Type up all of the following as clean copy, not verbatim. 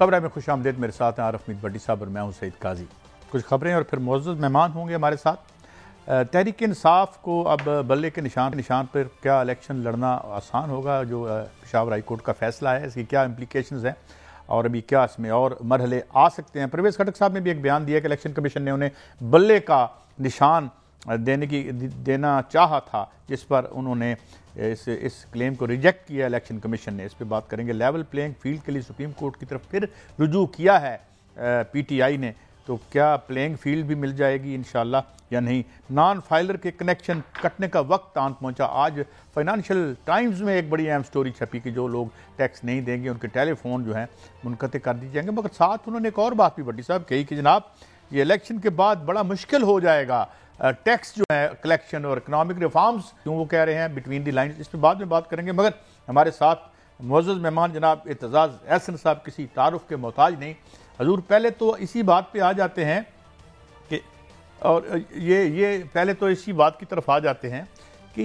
خبر میں خوش آمدید. میرے ساتھ ہیں عارف میر بٹی صاحب اور میں ہوں سعید قاضی. کچھ خبریں اور پھر معزز مہمان ہوں گے ہمارے ساتھ. تحریک انصاف کو اب بلے کے نشان پر کیا الیکشن لڑنا آسان ہوگا؟ جو پشاور ہائی کورٹ کا فیصلہ ہے اس کی کیا امپلیکیشنز ہیں اور ابھی کیا اس میں اور مرحلے آ سکتے ہیں؟ پرویز خٹک صاحب نے بھی ایک بیان دیا کہ الیکشن کمیشن نے انہیں بلے کا نشان دینا چاہا تھا، جس پر انہوں نے اس کلیم کو ریجیکٹ کیا الیکشن کمیشن نے. اس پہ بات کریں گے. لیول پلینگ فیلڈ کے لیے سپریم کورٹ کی طرف پھر رجوع کیا ہے پی ٹی آئی نے، تو کیا پلینگ فیلڈ بھی مل جائے گی انشاءاللہ یا نہیں؟ نان فائلر کے کنیکشن کٹنے کا وقت آن پہنچا. آج فائنانشل ٹائمز میں ایک بڑی اہم سٹوری چھپی کہ جو لوگ ٹیکس نہیں دیں گے ان کے ٹیلی فون جو ہیں منقطع کر دی جائیں گے. مگر ساتھ انہوں نے ایک اور بات بھی بٹی صاحب کہی کہ جناب یہ الیکشن کے بعد بڑا مشکل ہو جائے گا ٹیکس جو ہے کلیکشن اور اکنامک ریفارمز کیوں وہ کہہ رہے ہیں بٹوین دی لائنز. اس پہ بعد میں بات کریں گے. مگر ہمارے ساتھ معزز مہمان جناب اعتزاز احسن صاحب کسی تعارف کے محتاج نہیں. حضور پہلے تو اسی بات پہ آ جاتے ہیں کہ اور یہ پہلے تو اسی بات کی طرف آ جاتے ہیں کہ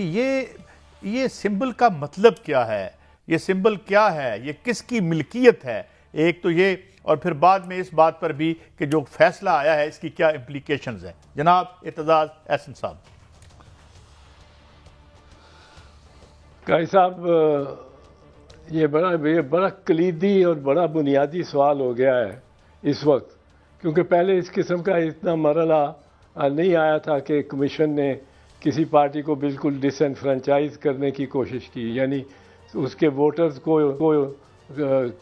یہ سمبل کا مطلب کیا ہے، یہ سمبل کیا ہے، یہ کس کی ملکیت ہے، ایک تو یہ، اور پھر بعد میں اس بات پر بھی کہ جو فیصلہ آیا ہے اس کی کیا امپلیکیشنز ہیں. جناب اعتزاز احسن صاحب. قاضی صاحب، یہ بڑا کلیدی اور بڑا بنیادی سوال ہو گیا ہے اس وقت، کیونکہ پہلے اس قسم کا اتنا مرحلہ نہیں آیا تھا کہ کمیشن نے کسی پارٹی کو بالکل ڈس انفرینچائز کرنے کی کوشش کی. یعنی اس کے ووٹرز کو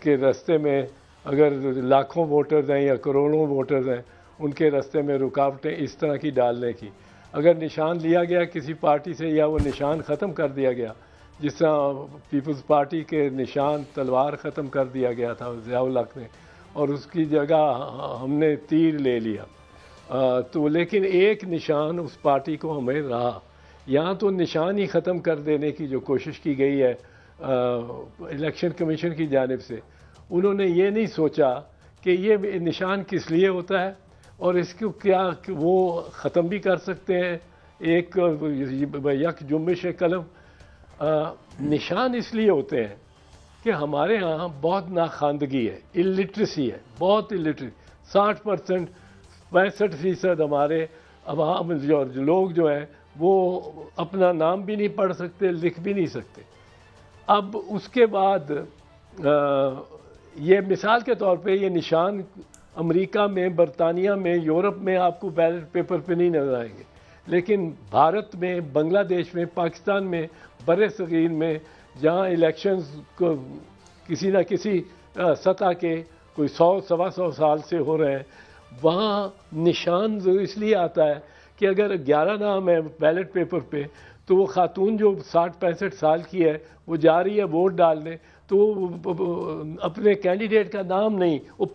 کے راستے میں اگر لاکھوں ووٹرز ہیں یا کروڑوں ووٹرز ہیں ان کے راستے میں رکاوٹیں اس طرح کی ڈالنے کی. اگر نشان لیا گیا کسی پارٹی سے یا وہ نشان ختم کر دیا گیا، جس طرح پیپلز پارٹی کے نشان تلوار ختم کر دیا گیا تھا ضیاء الحق نے، اور اس کی جگہ ہم نے تیر لے لیا، تو لیکن ایک نشان اس پارٹی کو ہمیں رہا. یہاں تو نشان ہی ختم کر دینے کی جو کوشش کی گئی ہے الیکشن کمیشن کی جانب سے، انہوں نے یہ نہیں سوچا کہ یہ نشان کس لیے ہوتا ہے اور اس کو کیا وہ ختم بھی کر سکتے ہیں ایک یک جنبش قلم. نشان اس لیے ہوتے ہیں کہ ہمارے ہاں بہت ناخواندگی ہے، الٹریسی ہے، بہت الٹریسی. 60% 65% ہمارے عوام جو لوگ جو ہیں وہ اپنا نام بھی نہیں پڑھ سکتے، لکھ بھی نہیں سکتے. اب اس کے بعد یہ مثال کے طور پہ یہ نشان امریکہ میں، برطانیہ میں، یورپ میں آپ کو بیلٹ پیپر پہ نہیں نظر آئیں گے، لیکن بھارت میں، بنگلہ دیش میں، پاکستان میں، بر صغیر میں، جہاں الیکشنز کو کسی نہ کسی سطح کے کوئی 100-125 سال سے ہو رہے ہیں، وہاں نشان اس لیے آتا ہے کہ اگر 11 نام ہے بیلٹ پیپر پہ تو وہ خاتون جو 60-65 سال کی ہے وہ جا رہی ہے ووٹ ڈالنے، تو اپنے کینڈیڈیٹ کا نام نہیں، وہ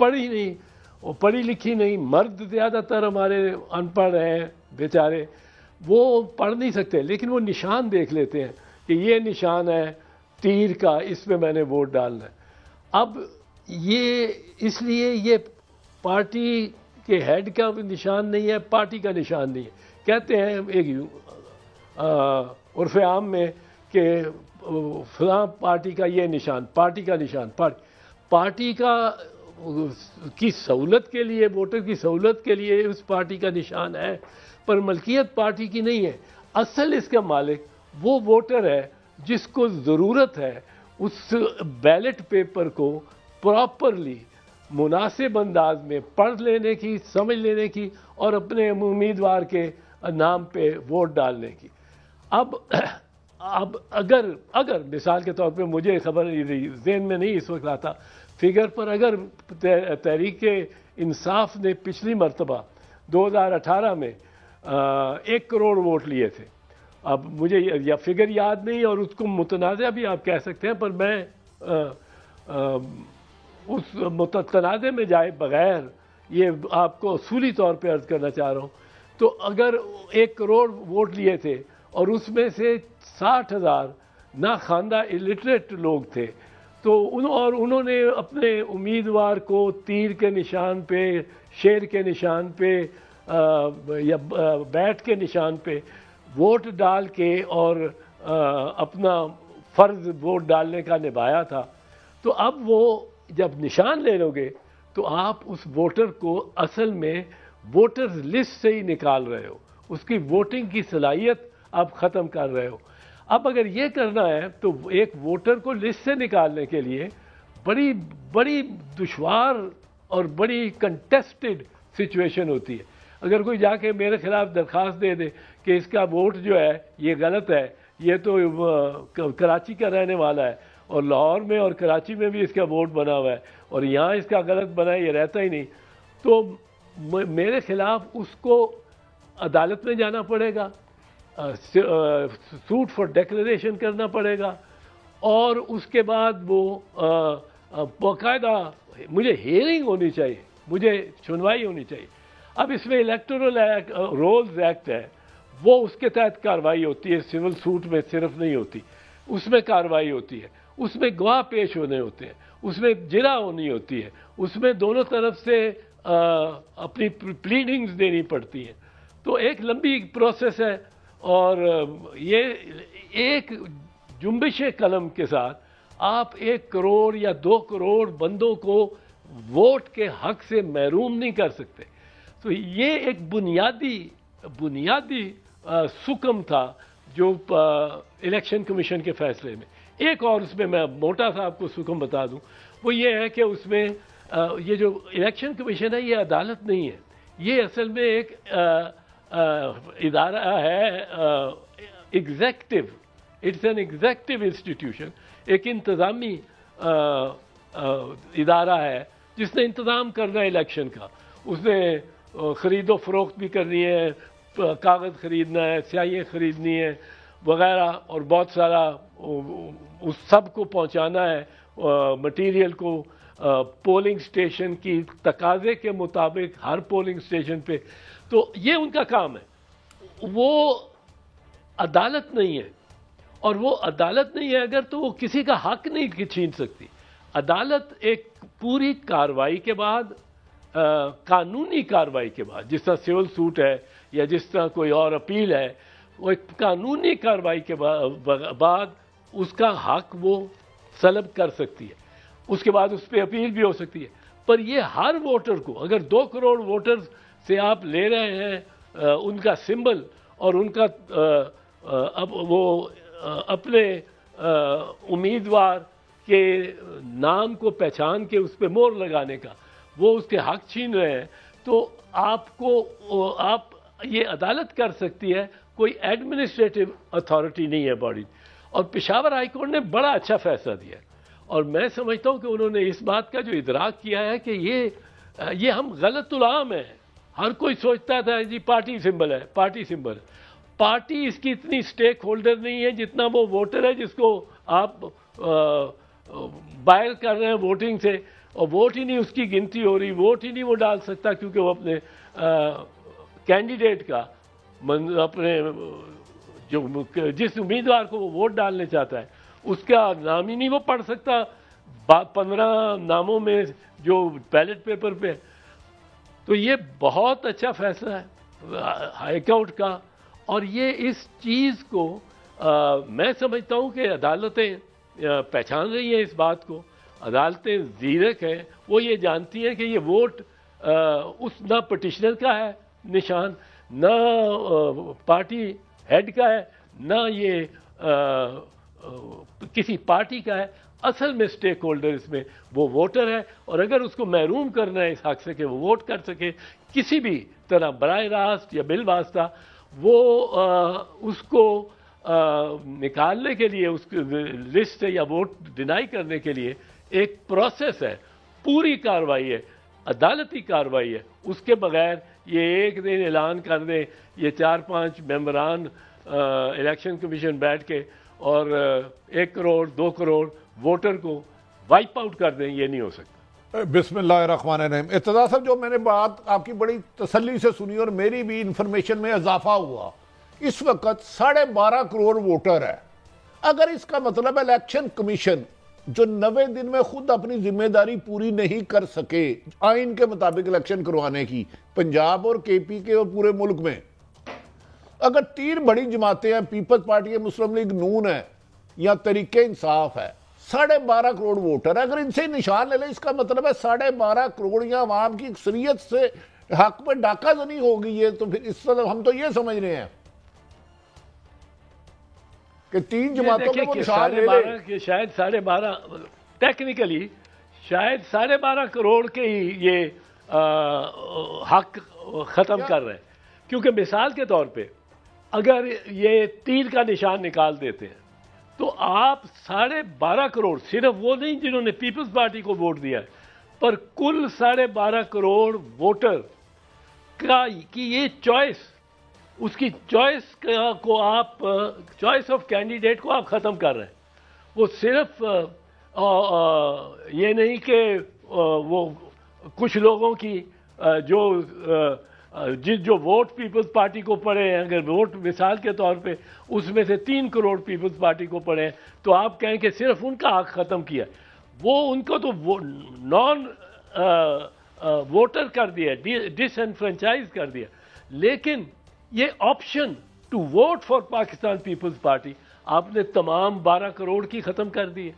پڑھی لکھی نہیں. مرد زیادہ تر ہمارے ان پڑھ ہیں بیچارے، وہ پڑھ نہیں سکتے، لیکن وہ نشان دیکھ لیتے ہیں کہ یہ نشان ہے تیر کا، اس میں میں نے ووٹ ڈالنا ہے. اب یہ اس لیے یہ پارٹی کے ہیڈ کا نشان نہیں ہے، پارٹی کا نشان نہیں ہے. کہتے ہیں ایک عرف عام میں کہ فلاں پارٹی کا یہ نشان، پارٹی کا نشان، پارٹی کا کی سہولت کے لیے، ووٹر کی سہولت کے لیے اس پارٹی کا نشان ہے، پر ملکیت پارٹی کی نہیں ہے. اصل اس کا مالک وہ ووٹر ہے جس کو ضرورت ہے اس بیلٹ پیپر کو پراپرلی مناسب انداز میں پڑھ لینے کی، سمجھ لینے کی اور اپنے امیدوار کے نام پہ ووٹ ڈالنے کی. اب اگر مثال کے طور پہ مجھے خبر ذہن میں نہیں اس وقت آتا فگر پر، اگر تحریک انصاف نے پچھلی مرتبہ 2018 میں 1 کروڑ ووٹ لیے تھے، اب مجھے یا فگر یاد نہیں اور اس کو متنازع بھی آپ کہہ سکتے ہیں، پر میں اس متنازع میں جائے بغیر یہ آپ کو اصولی طور پہ عرض کرنا چاہ رہا ہوں. تو اگر 1 کروڑ ووٹ لیے تھے اور اس میں سے 60,000 ناخواندہ الٹریٹ لوگ تھے، تو انہوں نے اپنے امیدوار کو تیر کے نشان پہ، شیر کے نشان پہ یا بیٹ کے نشان پہ ووٹ ڈال کے اور اپنا فرض ووٹ ڈالنے کا نبھایا تھا. تو اب وہ جب نشان لے لو گے تو آپ اس ووٹر کو اصل میں ووٹرز لسٹ سے ہی نکال رہے ہو، اس کی ووٹنگ کی صلاحیت آپ ختم کر رہے ہو۔ اب اگر یہ کرنا ہے تو ایک ووٹر کو لسٹ سے نکالنے کے لیے بڑی بڑی دشوار اور بڑی کنٹیسٹڈ سچویشن ہوتی ہے۔ اگر کوئی جا کے میرے خلاف درخواست دے دے کہ اس کا ووٹ جو ہے یہ غلط ہے، یہ تو کراچی کا رہنے والا ہے اور لاہور میں اور کراچی میں بھی اس کا ووٹ بنا ہوا ہے اور یہاں اس کا غلط بنا ہے، یہ رہتا ہی نہیں، تو میرے خلاف اس کو عدالت میں جانا پڑے گا، سوٹ فار ڈیکلریشن کرنا پڑے گا، اور اس کے بعد وہ باقاعدہ مجھے ہیئرنگ ہونی چاہیے، مجھے سنوائی ہونی چاہیے۔ اب اس میں الیکٹورل رولز ایکٹ ہے، وہ اس کے تحت کارروائی ہوتی ہے، سول سوٹ میں صرف نہیں ہوتی، اس میں کارروائی ہوتی ہے، اس میں گواہ پیش ہونے ہوتے ہیں، اس میں جرا ہونی ہوتی ہے، اس میں دونوں طرف سے اپنی پلیڈنگز دینی پڑتی ہیں، تو ایک لمبی پروسیس ہے، اور یہ ایک جنبش قلم کے ساتھ آپ 1 کروڑ یا 2 کروڑ بندوں کو ووٹ کے حق سے محروم نہیں کر سکتے۔ تو یہ ایک بنیادی سکم تھا جو الیکشن کمیشن کے فیصلے میں۔ ایک اور اس میں میں موٹا سا آپ کو سکم بتا دوں، وہ یہ ہے کہ اس میں یہ جو الیکشن کمیشن ہے یہ عدالت نہیں ہے، یہ اصل میں ایک ادارہ ہے، executive, it's an executive institution, ایک انتظامی ادارہ ہے جس نے انتظام کرنا ہے الیکشن کا، اس نے خرید و فروخت بھی کرنی ہے، کاغذ خریدنا ہے، سیاہیاں خریدنی ہے وغیرہ، اور بہت سارا اس سب کو پہنچانا ہے مٹیریل کو پولنگ سٹیشن کی تقاضے کے مطابق ہر پولنگ سٹیشن پہ، تو یہ ان کا کام ہے۔ وہ عدالت نہیں ہے، اور وہ عدالت نہیں ہے اگر تو وہ کسی کا حق نہیں چھین سکتی۔ عدالت ایک پوری کارروائی کے بعد، قانونی کارروائی کے بعد، جس طرح سول سوٹ ہے یا جس طرح کوئی اور اپیل ہے، وہ ایک قانونی کارروائی کے بعد اس کا حق وہ سلب کر سکتی ہے، اس کے بعد اس پہ اپیل بھی ہو سکتی ہے۔ پر یہ ہر ووٹر کو، اگر 2 کروڑ ووٹرز سے آپ لے رہے ہیں ان کا سمبل اور ان کا اب وہ اپنے امیدوار کے نام کو پہچان کے اس پہ مہر لگانے کا، وہ اس کے حق چھین رہے ہیں، تو آپ یہ عدالت کر سکتی ہے، کوئی ایڈمنسٹریٹو اتھارٹی نہیں ہے باڈی۔ اور پشاور ہائی کورٹ نے بڑا اچھا فیصلہ دیا، اور میں سمجھتا ہوں کہ انہوں نے اس بات کا جو ادراک کیا ہے کہ یہ ہم غلط العام ہیں۔ ہر کوئی سوچتا تھا جی پارٹی سمبل ہے، پارٹی سمبل ہے، پارٹی اس کی اتنی سٹیک ہولڈر نہیں ہے جتنا وہ ووٹر ہے جس کو آپ باہر کر رہے ہیں ووٹنگ سے، اور ووٹ ہی نہیں اس کی گنتی ہو رہی، ووٹ ہی نہیں وہ ڈال سکتا، کیونکہ وہ اپنے کینڈیڈیٹ کا، اپنے جو جس امیدوار کو وہ ووٹ ڈالنے چاہتا ہے اس کا نام ہی نہیں وہ پڑھ سکتا 15 ناموں میں جو بیلٹ پیپر پہ۔ تو یہ بہت اچھا فیصلہ ہے ہائی کورٹ کا، اور یہ اس چیز کو میں سمجھتا ہوں کہ عدالتیں پہچان رہی ہیں اس بات کو، عدالتیں زیرک ہیں، وہ یہ جانتی ہیں کہ یہ ووٹ اس نہ پٹیشنر کا ہے نشان، نہ پارٹی ہیڈ کا ہے، نہ یہ کسی پارٹی کا ہے، اصل میں سٹیک ہولڈر اس میں وہ ووٹر ہے، اور اگر اس کو محروم کرنا ہے اس حق سے کہ وہ ووٹ کر سکے کسی بھی طرح براہ راست یا بالواسطہ، وہ اس کو نکالنے کے لیے، اس لسٹ سے یا ووٹ ڈینائی کرنے کے لیے ایک پروسیس ہے، پوری کارروائی ہے، عدالتی کارروائی ہے۔ اس کے بغیر یہ ایک دن اعلان کر دیں، یہ 4-5 ممبران الیکشن کمیشن بیٹھ کے اور 1 کروڑ 2 کروڑ ووٹر کو وائپ آؤٹ کر دیں، یہ نہیں ہو سکتا۔ بسم اللہ الرحمن الرحیم۔ ارتضیٰ صاحب، جو میں نے بات آپ کی بڑی تسلی سے سنی اور میری بھی انفارمیشن میں اضافہ ہوا، اس وقت 12.5 کروڑ ووٹر ہے۔ اگر اس کا مطلب الیکشن کمیشن جو 90 دن میں خود اپنی ذمہ داری پوری نہیں کر سکے آئین کے مطابق الیکشن کروانے کی، پنجاب اور کے پی کے اور پورے ملک میں، اگر 3 بڑی جماعتیں ہیں، پیپلز پارٹی ہے، مسلم لیگ نون ہے یا تحریک انصاف ہے، 12.5 کروڑ ووٹر ہے. اگر ان سے نشان لے لیں اس کا مطلب ہے 12.5 کروڑ یا عوام کی اکثریت سے حق پہ ڈاکہ زنی ہوگی. یہ تو پھر اس طرح ہم تو یہ سمجھ رہے ہیں کہ 3 جماعتوں میں وہ نشان لے لیں کہ شاید 12.5 ٹیکنیکلی شاید 12.5 کروڑ کے ہی یہ حق ختم کر رہے ہیں. کیونکہ مثال کے طور پہ اگر یہ تیر کا نشان نکال دیتے ہیں تو آپ 12.5 کروڑ صرف وہ نہیں جنہوں نے پیپلز پارٹی کو ووٹ دیا ہے پر کل 12.5 کروڑ ووٹر کی یہ چوائس، اس کی چوائس کو آپ چوائس آف کینڈیڈیٹ کو آپ ختم کر رہے ہیں. وہ صرف یہ نہیں کہ وہ کچھ لوگوں کی جو ووٹ پیپلز پارٹی کو پڑے ہیں، اگر ووٹ مثال کے طور پہ اس میں سے 3 کروڑ پیپلز پارٹی کو پڑے ہیں تو آپ کہیں کہ صرف ان کا حق ختم کیا. وہ ان کو تو نان ووٹر کر دیا، ڈس انفرینچائز کر دیا. لیکن یہ option to vote for Pakistan Peoples Party آپ نے تمام 12 کروڑ کی ختم کر دی ہے.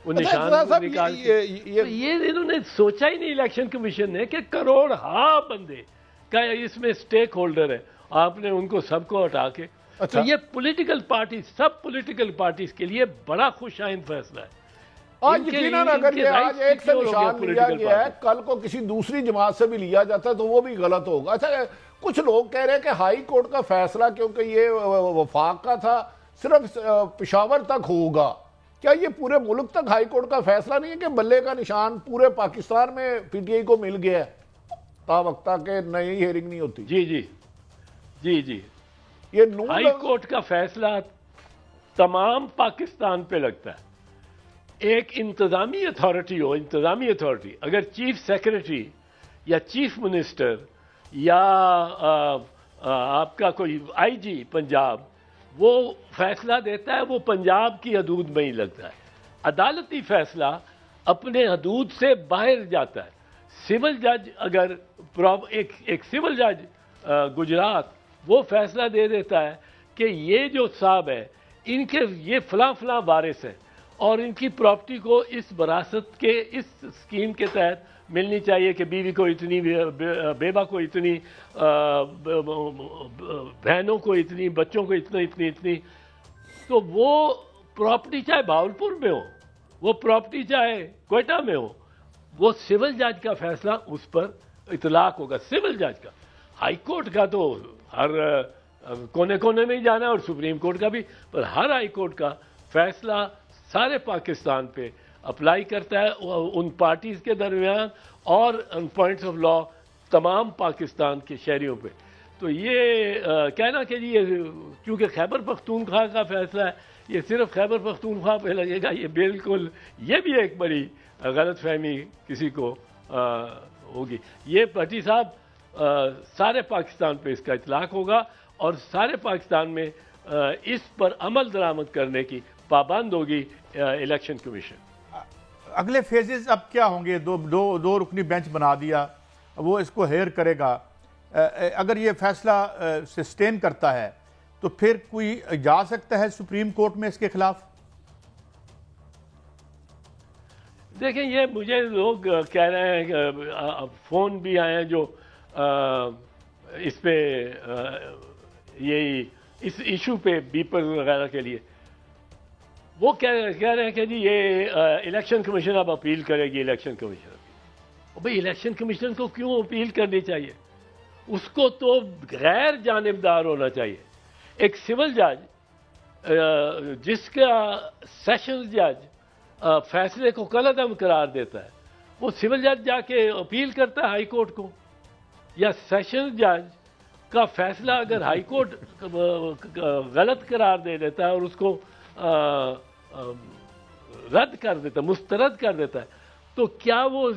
وہ نشان نکال کے یہ انہوں نے سوچا ہی نہیں الیکشن کمیشن نے کہ کروڑ بندے کا اس میں سٹیک ہولڈر ہے. آپ نے ان کو سب کو ہٹا کے تو یہ پولیٹیکل پارٹی سب پولیٹیکل پارٹیز کے لیے بڑا خوش آئند فیصلہ ہے. آج یقیناً اگر یہ آج ایک سے نشان لیا گیا ہے کل کو کسی دوسری جماعت سے بھی لیا جاتا ہے تو وہ بھی غلط ہوگا. اچھا کچھ لوگ کہہ رہے ہیں کہ ہائی کورٹ کا فیصلہ کیونکہ یہ وفاق کا تھا صرف پشاور تک ہوگا. کیا یہ پورے ملک تک ہائی کورٹ کا فیصلہ نہیں ہے کہ بلے کا نشان پورے پاکستان میں پی ٹی آئی کو مل گیا ہے تا وقتہ کہ نئی ہیئرنگ نہیں ہوتی؟ جی یہ ہائی کورٹ کا فیصلہ تمام پاکستان پہ لگتا ہے. ایک انتظامی اتھارٹی اگر چیف سیکرٹری یا چیف منسٹر یا آپ کا کوئی آئی جی پنجاب وہ فیصلہ دیتا ہے وہ پنجاب کی حدود میں ہی لگتا ہے. عدالتی فیصلہ اپنے حدود سے باہر جاتا ہے. سول جج اگر ایک سول جج گجرات وہ فیصلہ دے دیتا ہے کہ یہ جو صاحب ہے ان کے یہ فلاں وارث ہیں اور ان کی پراپرٹی کو اس وراثت کے اس اسکیم کے تحت ملنی چاہیے کہ بیوی کو اتنی، بیوہ کو اتنی، بہنوں کو اتنی، بچوں کو اتنی، تو وہ پراپرٹی چاہے بھاولپور میں ہو، وہ پراپرٹی چاہے کوئٹہ میں ہو، وہ سول جج کا فیصلہ اس پر اطلاق ہوگا. سول جج کا. ہائی کورٹ کا تو ہر کونے میں ہی جانا ہے اور سپریم کورٹ کا بھی، پر ہر ہائی کورٹ کا فیصلہ سارے پاکستان پہ اپلائی کرتا ہے ان پارٹیز کے درمیان اور ان پوائنٹس آف لا تمام پاکستان کے شہریوں پہ. تو یہ کہنا کہ جی چونکہ خیبر پختونخوا کا فیصلہ ہے یہ صرف خیبر پختونخوا پہ لگے گا، یہ بالکل یہ بھی ایک بڑی غلط فہمی کسی کو ہوگی. یہ بھٹی صاحب سارے پاکستان پہ اس کا اطلاق ہوگا اور سارے پاکستان میں اس پر عمل درآمد کرنے کی پابند ہوگی الیکشن کمیشن. اگلے فیزز اب کیا ہوں گے؟ دو رکنی بینچ بنا دیا، وہ اس کو ہیئر کرے گا. اگر یہ فیصلہ سسٹین کرتا ہے تو پھر کوئی جا سکتا ہے سپریم کورٹ میں اس کے خلاف؟ دیکھیں یہ مجھے لوگ کہہ رہے ہیں کہ فون بھی آئے ہیں جو اس پہ یہی اس ایشو پہ بیپر وغیرہ کے لیے وہ کہہ رہے ہیں کہ جی یہ الیکشن کمیشن اب اپیل کرے گی. الیکشن کمیشن بھئی الیکشن کمیشن کو کیوں اپیل کرنی چاہیے؟ اس کو تو غیر جانبدار ہونا چاہیے. ایک سول جج جس کا سیشنز جج فیصلے کو کالعدم قرار دیتا ہے وہ سول جج جا کے اپیل کرتا ہے ہائی کورٹ کو، یا سیشنز جج کا فیصلہ اگر ہائی کورٹ غلط قرار دے دیتا ہے اور اس کو رد کر دیتا ہے، مسترد کر دیتا ہے، تو کیا وہ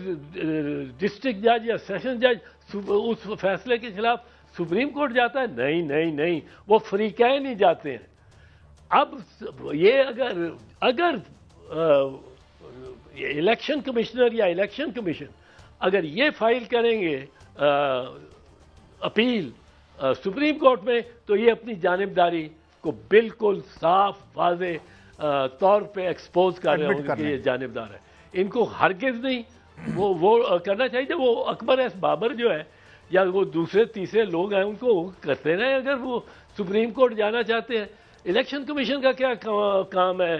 ڈسٹرکٹ جج یا سیشن جج اس فیصلے کے خلاف سپریم کورٹ جاتا ہے؟ نہیں، وہ فریقین ہی جاتے ہیں. اب یہ اگر الیکشن کمشنر یا الیکشن کمیشن اگر یہ فائل کریں گے اپیل سپریم کورٹ میں تو یہ اپنی جانبداری کو بالکل صاف واضح طور پہ ایکسپوز کر رہے ہوں کہ یہ جانبدار ہے. ان کو ہرگز نہیں وہ کرنا چاہیے تھا. وہ اکبر ایس بابر جو ہے یا وہ دوسرے تیسرے لوگ ہیں ان کو کرتے رہے اگر وہ سپریم کورٹ جانا چاہتے ہیں. الیکشن کمیشن کا کیا کام ہے؟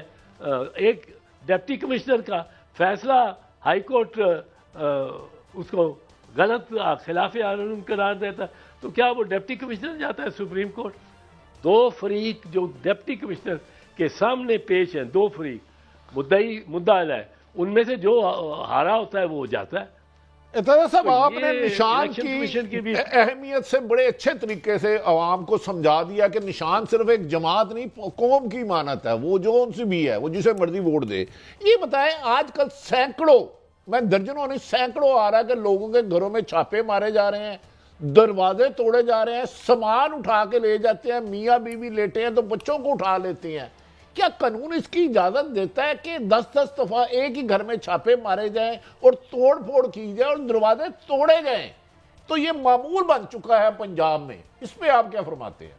ایک ڈپٹی کمشنر کا فیصلہ ہائی کورٹ اس کو غلط خلاف قانون قرار دیتا تو کیا وہ ڈپٹی کمشنر جاتا ہے سپریم کورٹ؟ دو فریق جو ڈپٹی کمشنر کے سامنے پیش ہیں، دو فریق مدعا ہے، ان میں سے جو ہارا ہوتا ہے وہ جاتا ہے. اتنا صاحب آپ نے نشان کی اہمیت سے بڑے اچھے طریقے سے عوام کو سمجھا دیا کہ نشان صرف ایک جماعت نہیں قوم کی امانت ہے، وہ جو ان سے بھی ہے وہ جسے مرضی ووٹ دے. یہ بتائیں آج کل سینکڑوں، میں درجنوں نہیں سینکڑوں آ رہا ہے کہ لوگوں کے گھروں میں چھاپے مارے جا رہے ہیں، دروازے توڑے جا رہے ہیں، سامان اٹھا کے لے جاتے ہیں، میاں بیوی لیٹے ہیں تو بچوں کو اٹھا لیتے ہیں. کیا قانون اس کی اجازت دیتا ہے کہ 10 دفعہ ایک ہی گھر میں چھاپے مارے جائیں اور توڑ پھوڑ کی جائے اور دروازے توڑے جائیں؟ تو یہ معمول بن چکا ہے پنجاب میں. اس پہ آپ کیا فرماتے ہیں؟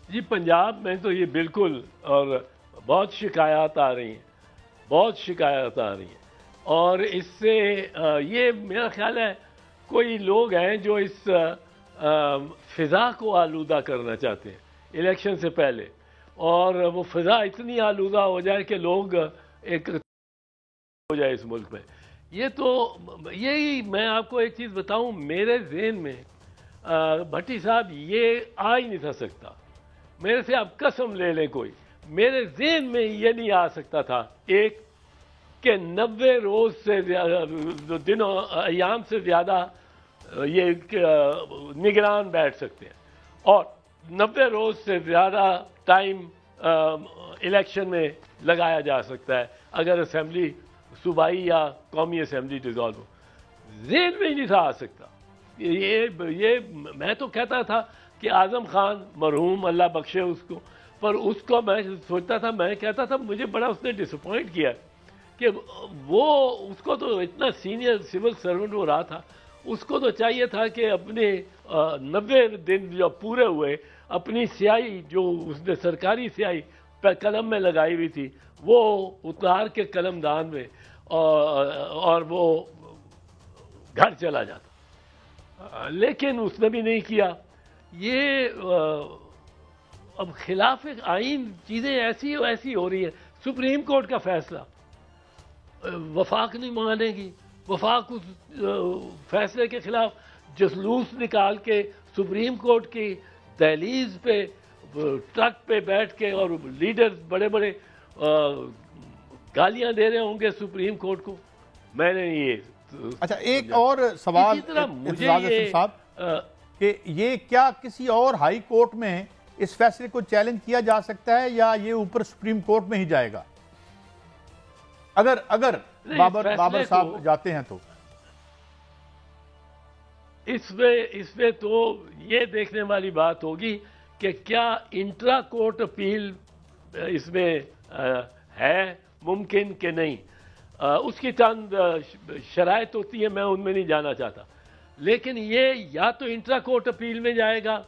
جی پنجاب میں تو یہ بالکل، اور بہت شکایات آ رہی ہیں اور اس سے یہ میرا خیال ہے کوئی لوگ ہیں جو اس فضا کو آلودہ کرنا چاہتے ہیں الیکشن سے پہلے، اور وہ فضا اتنی آلودہ ہو جائے کہ لوگ ایک ہو جائے اس ملک میں. یہ تو یہی میں آپ کو ایک چیز بتاؤں، میرے ذہن میں بھٹی صاحب یہ آ ہی نہیں تھا سکتا. میرے سے آپ قسم لے لیں کوئی، میرے ذہن میں یہ نہیں آ سکتا تھا ایک کہ 90 روز سے دنوں ایام سے زیادہ یہ نگران بیٹھ سکتے ہیں اور 90 روز سے زیادہ ٹائم الیکشن میں لگایا جا سکتا ہے اگر اسمبلی صوبائی یا قومی اسمبلی ڈیزالو ہو. ذہن میں ہی نہیں تھا آ سکتا. یہ میں تو کہتا تھا کہ اعظم خان مرحوم اللہ بخشے اس کو، پر اس کو میں سوچتا تھا، میں کہتا تھا مجھے بڑا اس نے ڈسپوائنٹ کیا کہ وہ اس کو تو اتنا سینئر سول سرونٹ ہو رہا تھا، اس کو تو چاہیے تھا کہ اپنے 90 دن جو پورے ہوئے اپنی سیاہی جو اس نے سرکاری سیاہی قلم میں لگائی ہوئی تھی وہ اتار کے قلم دان میں اور وہ گھر چلا جاتا. لیکن اس نے بھی نہیں کیا. یہ اب خلاف آئین چیزیں ایسی ہو رہی ہیں. سپریم کورٹ کا فیصلہ وفاق نہیں مانے گی، وفاق اس فیصلے کے خلاف جلوس نکال کے سپریم کورٹ کی دہلیز پہ ٹرک پہ بیٹھ کے اور لیڈر بڑے بڑے گالیاں دے رہے ہوں گے سپریم کورٹ کو. میں نے یہ اچھا ایک اور سوال صاحب کہ یہ کیا کسی اور ہائی کورٹ میں اس فیصلے کو چیلنج کیا جا سکتا ہے یا یہ اوپر سپریم کورٹ میں ہی جائے گا اگر بابر صاحب جاتے ہیں تو؟ اس میں تو یہ دیکھنے والی بات ہوگی کہ کیا انٹرا کورٹ اپیل اس میں ہے ممکن کہ نہیں. اس کی چند شرائط ہوتی ہیں، میں ان میں نہیں جانا چاہتا. لیکن یہ یا تو انٹرا کورٹ اپیل میں جائے گا،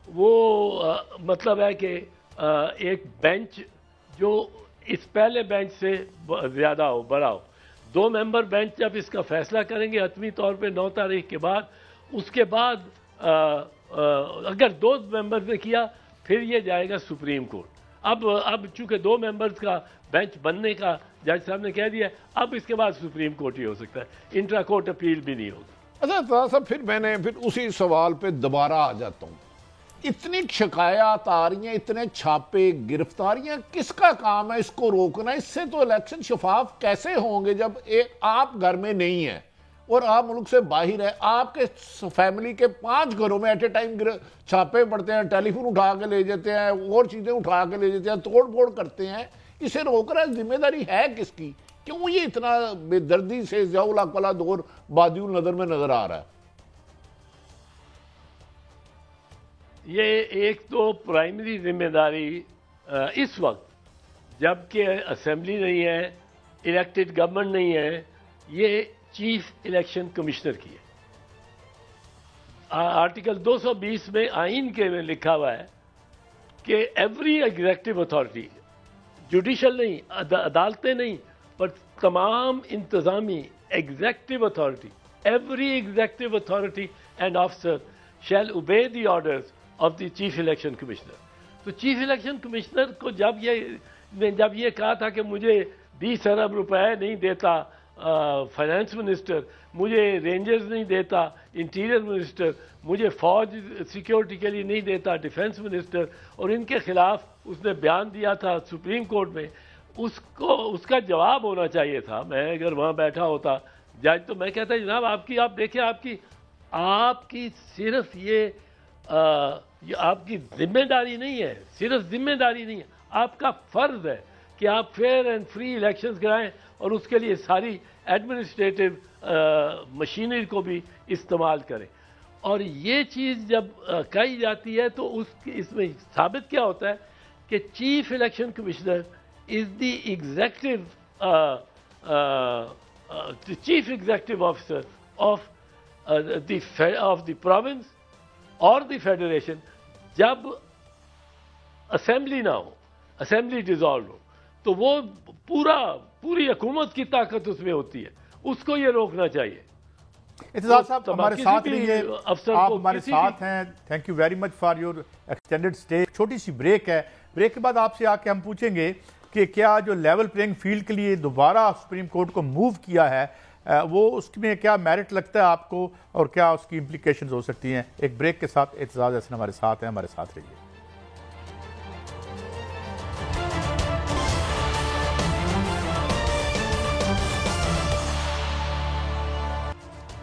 وہ مطلب ہے کہ ایک بینچ جو اس پہلے بینچ سے زیادہ ہو، بڑا ہو. 2 ممبر بینچ جب اس کا فیصلہ کریں گے حتمی طور پہ 9 تاریخ کے بعد، اس کے بعد اگر 2 ممبرز نے کیا پھر یہ جائے گا سپریم کورٹ. اب چونکہ 2 ممبرز کا بینچ بننے کا جج صاحب نے کہہ دیا، اب اس کے بعد سپریم کورٹ ہی ہو سکتا ہے، انٹرا کورٹ اپیل بھی نہیں ہوگی. اچھا صاحب پھر اسی سوال پہ دوبارہ آ جاتا ہوں. اتنی شکایات آ رہی ہیں، اتنے چھاپے گرفتاریاں، کس کا کام ہے اس کو روکنا؟ اس سے تو الیکشن شفاف کیسے ہوں گے جب آپ گھر میں نہیں ہیں اور آپ ملک سے باہر ہیں؟ آپ کے فیملی کے 5 گھروں میں ایٹ اے ٹائم چھاپے پڑتے ہیں، ٹیلی فون اٹھا کے لے جاتے ہیں، اور چیزیں اٹھا کے لے جاتے ہیں، توڑ پھوڑ کرتے ہیں. اسے روکنا ذمہ داری ہے کس کی؟ کیوں یہ اتنا بے دردی سے ضیاء الحق والا دور بادی النظر میں نظر آ رہا ہے؟ یہ ایک تو پرائمری ذمہ داری اس وقت جب کہ اسمبلی نہیں ہے، الیکٹڈ گورنمنٹ نہیں ہے، یہ چیف الیکشن کمشنر کی ہے. آرٹیکل 220 میں آئین کے میں لکھا ہوا ہے کہ ایوری ایگزیکٹو اتھارٹی، جوڈیشل نہیں، عدالتیں نہیں، پر تمام انتظامی executive authority, every executive authority and officer shell obey the orders of the chief election commissioner. تو چیف الیکشن کمشنر کو جب یہ کہا تھا کہ مجھے 20 ارب روپے نہیں دیتا فائنانس منسٹر، مجھے رینجرز نہیں دیتا انٹیریئر منسٹر، مجھے فوج سیکیورٹی کے لیے نہیں دیتا ڈیفنس منسٹر، اور ان کے خلاف اس نے بیان دیا تھا سپریم کورٹ میں، اس کا جواب ہونا چاہیے تھا. میں اگر وہاں بیٹھا ہوتا جج تو میں کہتا جناب آپ دیکھیں آپ کی صرف یہ آپ کی ذمہ داری نہیں ہے، صرف ذمہ داری نہیں ہے، آپ کا فرض ہے کہ آپ فیئر اینڈ فری الیکشنز کرائیں اور اس کے لیے ساری ایڈمنسٹریٹو مشینری کو بھی استعمال کریں. اور یہ چیز جب کہی جاتی ہے تو اس میں ثابت کیا ہوتا ہے کہ chief election commissioner is the chief executive officer of the province اور دی فیڈریشن. جب اسمبلی نہ ہو، اسمبلی ڈیزالو ہو، تو وہ پوری حکومت کی طاقت اس میں ہوتی ہے، اس کو یہ روکنا چاہیے. اعتزاز صاحب ہمارے ساتھ رہیے، آپ ہمارے ساتھ ہیں. Thank you very much for your extended stay. چھوٹی سی بریک ہے، بریک کے بعد آپ سے آ کے ہم پوچھیں گے کہ کیا جو لیول پلینگ فیلڈ کے لیے دوبارہ سپریم کورٹ کو موو کیا ہے وہ اس میں کیا میرٹ لگتا ہے آپ کو، اور کیا اس کی امپلیکیشنز ہو سکتی ہیں. ایک بریک کے ساتھ اعتزاز احسن ہمارے ساتھ ہیں، ہمارے ساتھ رہیے.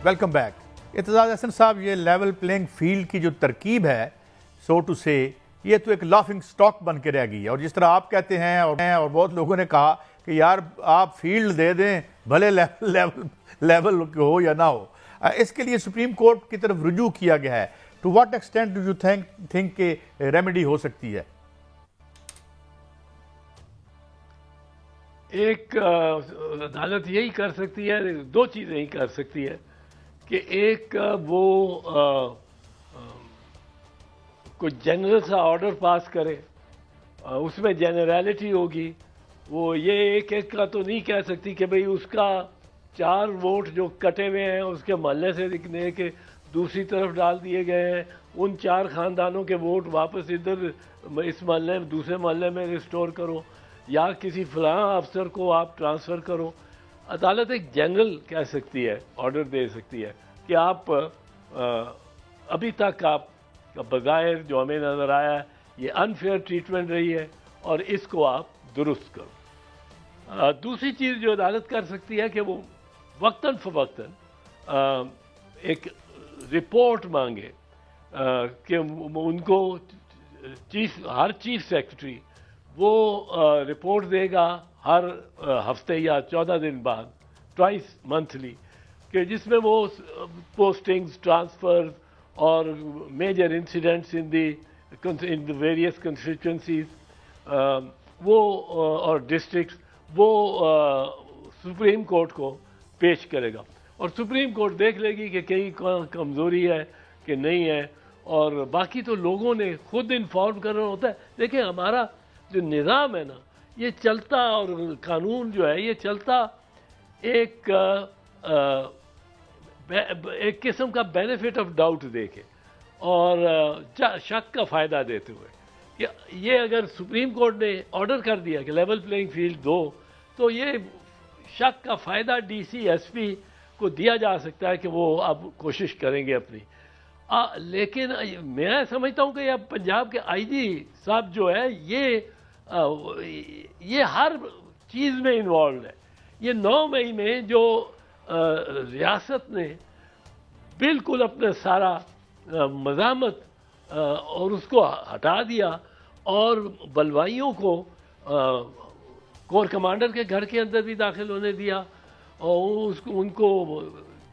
Welcome back. اعتزاز احسن صاحب، یہ لیول پلینگ فیلڈ کی جو ترکیب ہے سو ٹو سے، یہ تو ایک لافنگ سٹاک بن کے رہ گئی ہے. اور جس طرح آپ کہتے ہیں اور بہت لوگوں نے کہا کہ یار آپ فیلڈ دے دیں بھلے لیول ہو یا نہ ہو، اس کے لیے سپریم کورٹ کی طرف رجوع کیا گیا ہے. To what extent do you think کہ ریمیڈی ہو سکتی ہے؟ ایک عدالت یہی کر سکتی ہے، دو چیزیں ہی کر سکتی ہے کہ ایک وہ کوئی جنرل سا آرڈر پاس کرے، اس میں جنرالٹی ہوگی. وہ یہ ایک کا تو نہیں کہہ سکتی کہ بھئی اس کا 4 ووٹ جو کٹے ہوئے ہیں اس کے محلے سے دکھنے کے دوسری طرف ڈال دیے گئے ہیں، ان 4 خاندانوں کے ووٹ واپس ادھر اس محلے میں دوسرے محلے میں ریسٹور کرو، یا کسی فلاں افسر کو آپ ٹرانسفر کرو. عدالت ایک جنرل کہہ سکتی ہے، آرڈر دے سکتی ہے کہ آپ ابھی تک آپ بظاہر جو ہمیں نظر آیا ہے یہ انفیئر ٹریٹمنٹ رہی ہے اور اس کو آپ درست کرو. دوسری چیز جو عدالت کر سکتی ہے کہ وہ وقتاً فوقتاً ایک رپورٹ مانگے کہ ان کو ہر چیف سیکرٹری وہ رپورٹ دے گا ہر ہفتے یا 14 دن بعد، ٹوائس منتھلی، کہ جس میں وہ پوسٹنگز، ٹرانسفرز اور major incidents in the various constituencies وہ اور ڈسٹرکٹس وہ سپریم کورٹ کو پیش کرے گا. اور سپریم کورٹ دیکھ لے گی کہ کہیں کمزوری ہے کہ نہیں ہے. اور باقی تو لوگوں نے خود انفارم کرنا ہوتا ہے. دیکھیں ہمارا جو نظام ہے نا یہ چلتا، اور قانون جو ہے یہ چلتا ایک قسم کا بینیفٹ آف ڈاؤٹ دے کے اور شک کا فائدہ دیتے ہوئے کہ یہ اگر سپریم کورٹ نے آرڈر کر دیا کہ لیول پلینگ فیلڈ دو، تو یہ شک کا فائدہ ڈی سی ایس پی کو دیا جا سکتا ہے کہ وہ اب کوشش کریں گے اپنی. لیکن میں سمجھتا ہوں کہ یہ پنجاب کے آئی جی صاحب جو ہے یہ ہر چیز میں انوالوڈ ہے. یہ 9 مئی میں جو ریاست نے بالکل اپنا سارا مزاحمت اور اس کو ہٹا دیا اور بلوائیوں کو کور کمانڈر کے گھر کے اندر بھی داخل ہونے دیا اور ان کو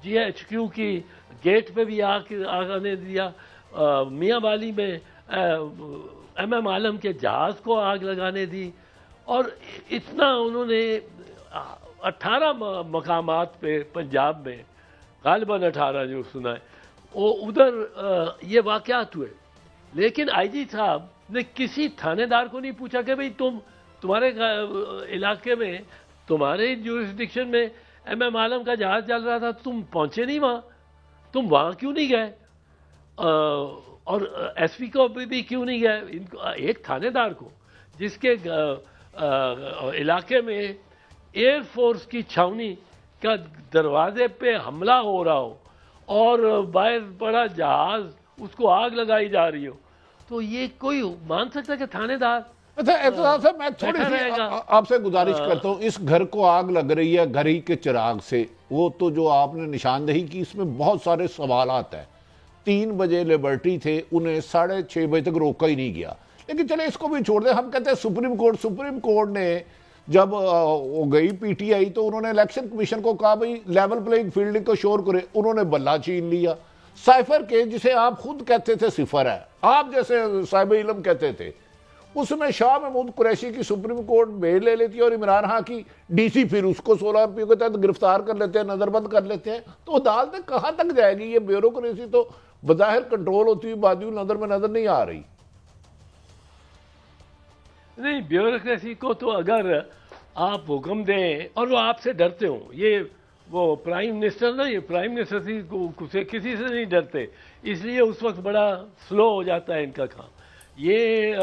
جی ایچ کیو کی گیٹ پہ بھی آنے دیا، میاں والی میں ایم ایم عالم کے جہاز کو آگ لگانے دی، اور اتنا انہوں نے 18 مقامات پہ پنجاب میں غالباً 18 جو سنا ہے وہ ادھر یہ واقعات ہوئے. لیکن آئی جی صاحب نے کسی تھانے دار کو نہیں پوچھا کہ بھئی تمہارے علاقے میں تمہارے جورسڈکشن میں ایم عالم کا جہاز چل رہا تھا، تم پہنچے نہیں وہاں، تم وہاں کیوں نہیں گئے، اور ایس پی کو بھی کیوں نہیں گئے؟ ایک تھانے دار کو جس کے علاقے میں ایئر فورس کی چھاونی کا دروازے پہ حملہ ہو رہا ہو اور باہر بڑا جہاز اس کو آگ لگائی جا رہی ہو، تو یہ کوئی مان سکتا ہے کہ تھانے دار؟ اچھا اعتزاز صاحب، میں تھوڑی سی آپ سے گزارش کرتا ہوں، اس گھر کو آگ لگ رہی ہے گھر ہی کے چراغ سے، وہ تو جو آپ نے نشاندہی کی اس میں بہت سارے سوالات ہیں۔ 3 بجے لیبرٹی تھے، انہیں 6:30 بجے تک روکا ہی نہیں گیا، لیکن چلے اس کو بھی چھوڑ دیں۔ ہم کہتے ہیں سپریم کورٹ نے جب وہ گئی پی ٹی آئی تو انہوں نے الیکشن کمیشن کو کہا بھئی لیول پلینگ فیلڈ کو شور کرے، انہوں نے بلہ چھین لیا۔ سائفر کے جسے آپ خود کہتے تھے صفر ہے، آپ جیسے صاحب علم کہتے تھے، اس میں شاہ محمود قریشی کی سپریم کورٹ بیل لے لیتی ہے اور عمران خان کی ڈی سی پھر اس کو 16 MP کے تحت گرفتار کر لیتے ہیں، نظر بند کر لیتے ہیں۔ تو عدالتیں کہاں تک جائے گی؟ یہ بیوروکریسی تو بظاہر کنٹرول ہوتی ہوئی بادی نظر میں نظر نہیں آ رہی۔ نہیں، بیوروکریسی کو تو اگر آپ حکم دیں اور وہ آپ سے ڈرتے ہوں، یہ وہ پرائم منسٹر نا، یہ پرائم منسٹر کسی سے نہیں ڈرتے، اس لیے اس وقت بڑا سلو ہو جاتا ہے ان کا کام۔ یہ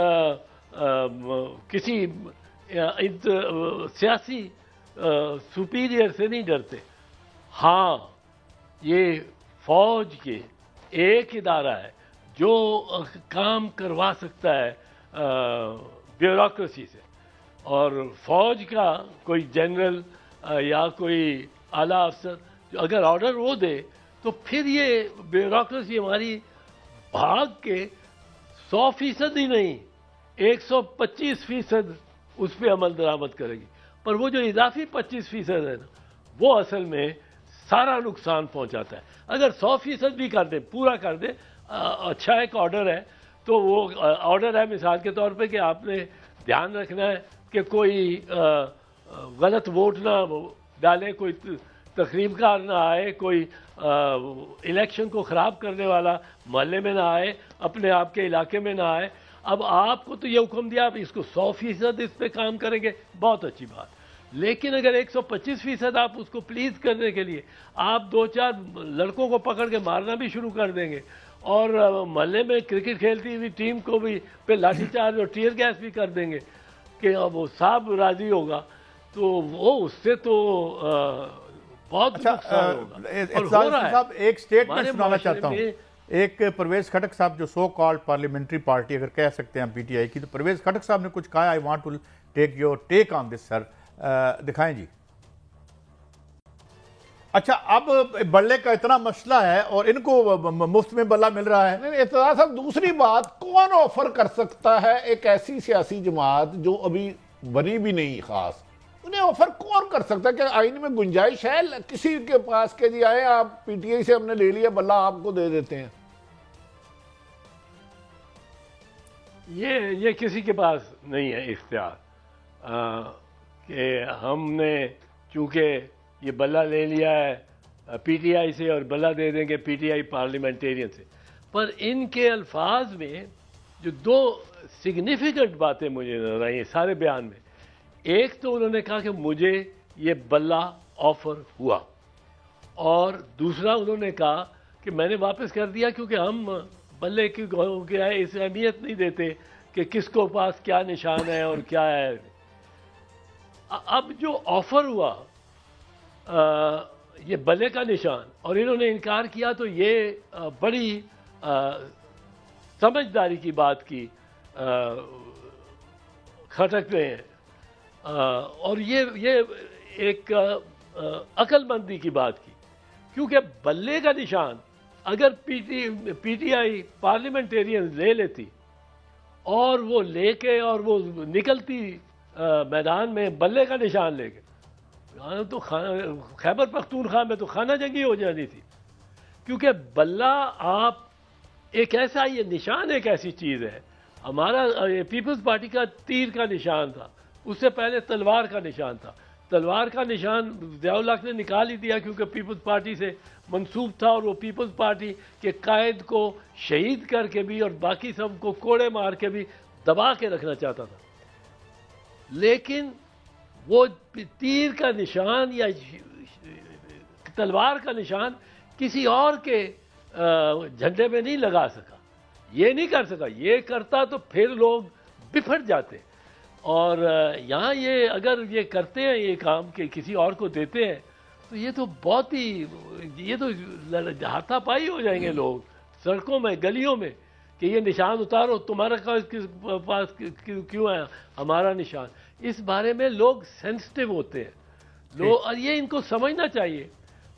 کسی سیاسی سپیریئر سے نہیں ڈرتے۔ ہاں، یہ فوج کے ایک ادارہ ہے جو کام کروا سکتا ہے بیوروکریسی سے، اور فوج کا کوئی جنرل یا کوئی اعلیٰ افسر اگر آرڈر وہ دے تو پھر یہ بیوروکریسی ہماری بھاگ کے 100% ہی نہیں 125% اس پہ عمل درآمد کرے گی، پر وہ جو اضافی 25% ہے نا، وہ اصل میں سارا نقصان پہنچاتا ہے۔ اگر 100% بھی کر دیں، پورا کر دیں، اچھا ایک آرڈر ہے تو وہ آرڈر ہے مثال کے طور پہ کہ آپ نے دھیان رکھنا ہے کہ کوئی غلط ووٹ نہ ڈالے، کوئی تقریب کار نہ آئے، کوئی الیکشن کو خراب کرنے والا محلے میں نہ آئے، اپنے آپ کے علاقے میں نہ آئے۔ اب آپ کو تو یہ حکم دیا آپ اس کو 100% اس پہ کام کریں گے، بہت اچھی بات، لیکن اگر 125% آپ اس کو پلیز کرنے کے لیے آپ 2-4 لڑکوں کو پکڑ کے مارنا بھی شروع کر دیں گے اور محلے میں کرکٹ کھیلتی ہوئی ٹیم کو بھی پہ لاٹھی چارج اور ٹیئر گیس بھی کر دیں گے کہ اب وہ صاحب راضی ہوگا، تو وہ اس سے تو بہت نقصان ہوگا۔ صاحب ایک سٹیٹمنٹ سنانا چاہتا ہوں، ایک پرویز خٹک صاحب جو سو کالڈ پارلیمنٹری پارٹی اگر کہہ سکتے ہیں پی ٹی آئی کی، تو پرویز خٹک صاحب نے کچھ کہا، I want to take your take on this sir, دکھائیں جی۔ اچھا، اب بلے کا اتنا مسئلہ ہے اور ان کو مفت میں بلہ مل رہا ہے۔ اعتزاز صاحب، دوسری بات، کون آفر کر سکتا ہے ایک ایسی سیاسی جماعت جو ابھی بنی بھی نہیں خاص، انہیں آفر کون کر سکتا ہے؟ کہ آئین میں گنجائش ہے کسی کے پاس کہ جی آئے آپ پی ٹی آئی سے ہم نے لے لیا بلہ آپ کو دے دیتے ہیں؟ یہ کسی کے پاس نہیں ہے اختیار کہ ہم نے چونکہ یہ بلہ لے لیا ہے پی ٹی آئی سے اور بلہ دے دیں گے پی ٹی آئی پارلیمنٹیرین سے۔ پر ان کے الفاظ میں جو 2 سگنیفیکنٹ باتیں مجھے نظر آئی ہیں سارے بیان میں، ایک تو انہوں نے کہا کہ مجھے یہ بلہ آفر ہوا، اور دوسرا انہوں نے کہا کہ میں نے واپس کر دیا کیونکہ ہم بلے کی اس اہمیت نہیں دیتے کہ کس کو پاس کیا نشان ہے اور کیا ہے۔ اب جو آفر ہوا یہ بلے کا نشان، اور انہوں نے انکار کیا، تو یہ بڑی سمجھداری کی بات کی خٹک نے، اور یہ ایک عقل مندی کی بات کی، کیونکہ بلے کا نشان اگر پی ٹی آئی پارلیمنٹیرین لے لیتی اور وہ لے کے اور وہ نکلتی میدان میں بلے کا نشان لے کے، تو خیبر پختونخوا میں تو خانہ جنگی ہو جانی تھی، کیونکہ بلہ آپ ایک ایسا، یہ نشان ایک ایسی چیز ہے، ہمارا پیپلز پارٹی کا تیر کا نشان تھا، اس سے پہلے تلوار کا نشان تھا، تلوار کا نشان ضیاء الحق نے نکال ہی دیا کیونکہ پیپلز پارٹی سے منسوب تھا، اور وہ پیپلز پارٹی کے قائد کو شہید کر کے بھی اور باقی سب کو کوڑے مار کے بھی دبا کے رکھنا چاہتا تھا. لیکن وہ تیر کا نشان یا تلوار کا نشان کسی اور کے جھنڈے میں نہیں لگا سکا، یہ نہیں کر سکا. یہ کرتا تو پھر لوگ بفر جاتے. اور یہاں یہ اگر یہ کرتے ہیں یہ کام کہ کسی اور کو دیتے ہیں تو یہ تو بہت ہی، یہ تو ہاتھا پائی ہو جائیں گے لوگ سڑکوں میں گلیوں میں کہ یہ نشان اتارو، تمہارا پاس کیوں ہے ہمارا نشان. اس بارے میں لوگ سینسٹیو ہوتے ہیں لوگ، اور یہ ان کو سمجھنا چاہیے.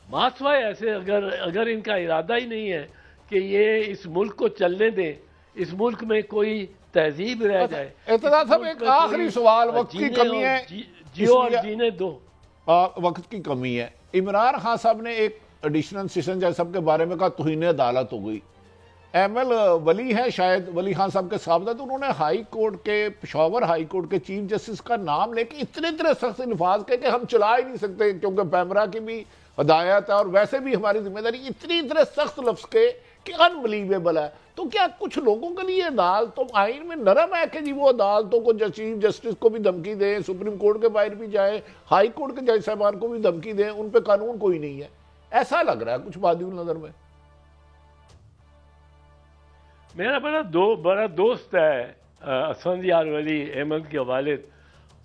ماسوائے ایسے اگر ان کا ارادہ ہی نہیں ہے کہ یہ اس ملک کو چلنے دیں، اس ملک میں کوئی تہذیب رہ جائے. اعتزاز صاحب ایک آخری سوال، وقت کی کمی ہے، جیو اور جینے دو. وقت کی کمی ہے. عمران خان صاحب نے ایک ایڈیشنل سیشن جج صاحب کے بارے میں کہا توہین عدالت ہو گئی. ایم ایل ولی ہے شاید ولی خان صاحب کے صاحبزادہ، تو انہوں نے ہائی کورٹ کے پشاور ہائی کورٹ کے چیف جسٹس کا نام لے کے اتنے سخت الفاظ کہ ہم چلا ہی نہیں سکتے کیونکہ پیمرا کی بھی ہدایت ہے اور ویسے بھی ہماری ذمہ داری، اتنے سخت لفظ کے کہ انبلیویبل ہے. تو کیا کچھ لوگوں کے لیے عدالتوں آئین میں نرم ہے کہ جی وہ عدالتوں کو چیف جسٹس کو بھی دھمکی دیں، سپریم کورٹ کے باہر بھی جائیں، ہائی کورٹ کے جج صاحبان کو بھی دھمکی دیں، ان پہ قانون کوئی نہیں ہے؟ ایسا لگ رہا ہے کچھ بادی النظر میں. میرا بڑا دوست ہے اسفندیار ولی احمد کے والد،